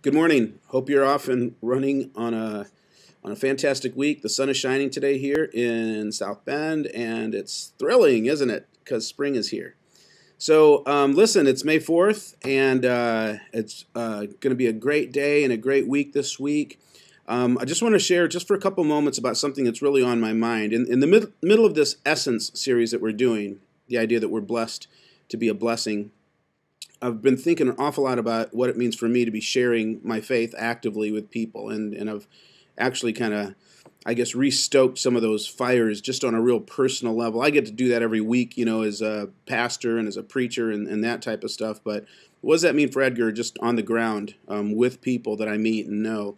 Good morning. Hope you're off and running on a fantastic week. The sun is shining today here in South Bend, and it's thrilling, isn't it? Because spring is here. So, listen, it's May 4th, and it's going to be a great day and a great week this week. I just want to share just for a couple moments about something that's really on my mind. In the middle of this Essence series that we're doing, the idea that we're blessed to be a blessing, I've been thinking an awful lot about what it means for me to be sharing my faith actively with people, and I've actually kind of, I guess, restoked some of those fires just on a real personal level. I get to do that every week, as a pastor and as a preacher and that type of stuff, but what does that mean for Edgar just on the ground with people that I meet and know?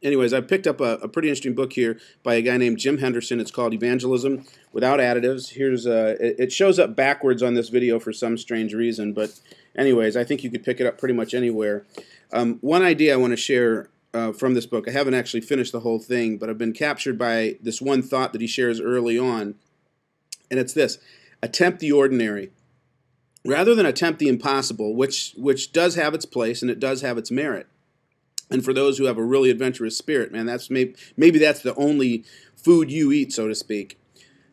Anyways, I picked up a pretty interesting book here by a guy named Jim Henderson. It's called Evangelism Without Additives. It shows up backwards on this video for some strange reason, but anyways, I think you could pick it up pretty much anywhere. One idea I want to share from this book, I haven't actually finished the whole thing, but I've been captured by this one thought that he shares early on, and it's this: attempt the ordinary. Rather than attempt the impossible, which does have its place and it does have its merit. And for those who have a really adventurous spirit, man, that's maybe that's the only food you eat, so to speak.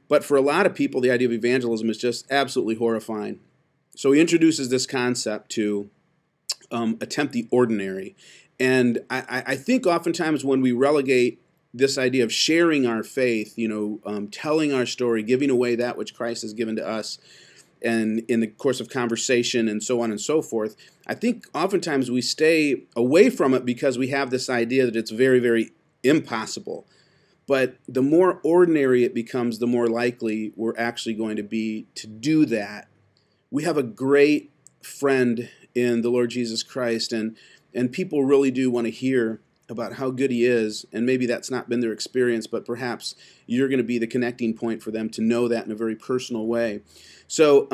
But for a lot of people, the idea of evangelism is just absolutely horrifying. So he introduces this concept to attempt the ordinary. And I think oftentimes when we relegate this idea of sharing our faith, telling our story, giving away that which Christ has given to us, and in the course of conversation and so on and so forth, I think oftentimes we stay away from it because we have this idea that it's very, very impossible. But the more ordinary it becomes, the more likely we're actually going to be to do that. We have a great friend in the Lord Jesus Christ, and people really do want to hear about how good he is, and maybe that's not been their experience, but perhaps you're going to be the connecting point for them to know that in a very personal way. So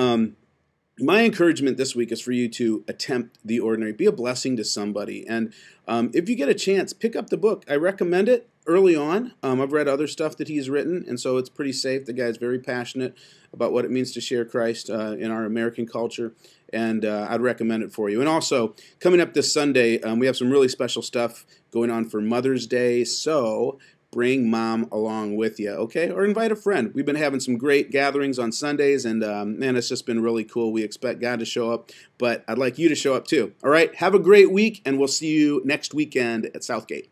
my encouragement this week is for you to attempt the ordinary. Be a blessing to somebody. And if you get a chance, pick up the book. I recommend it early on. I've read other stuff that he's written, and so it's pretty safe. The guy's very passionate about what it means to share Christ in our American culture, and I'd recommend it for you. And also, coming up this Sunday, we have some really special stuff going on for Mother's Day, so bring mom along with you, okay? Or invite a friend. We've been having some great gatherings on Sundays, and man, it's just been really cool. We expect God to show up, but I'd like you to show up too. All right, have a great week, and we'll see you next weekend at Southgate.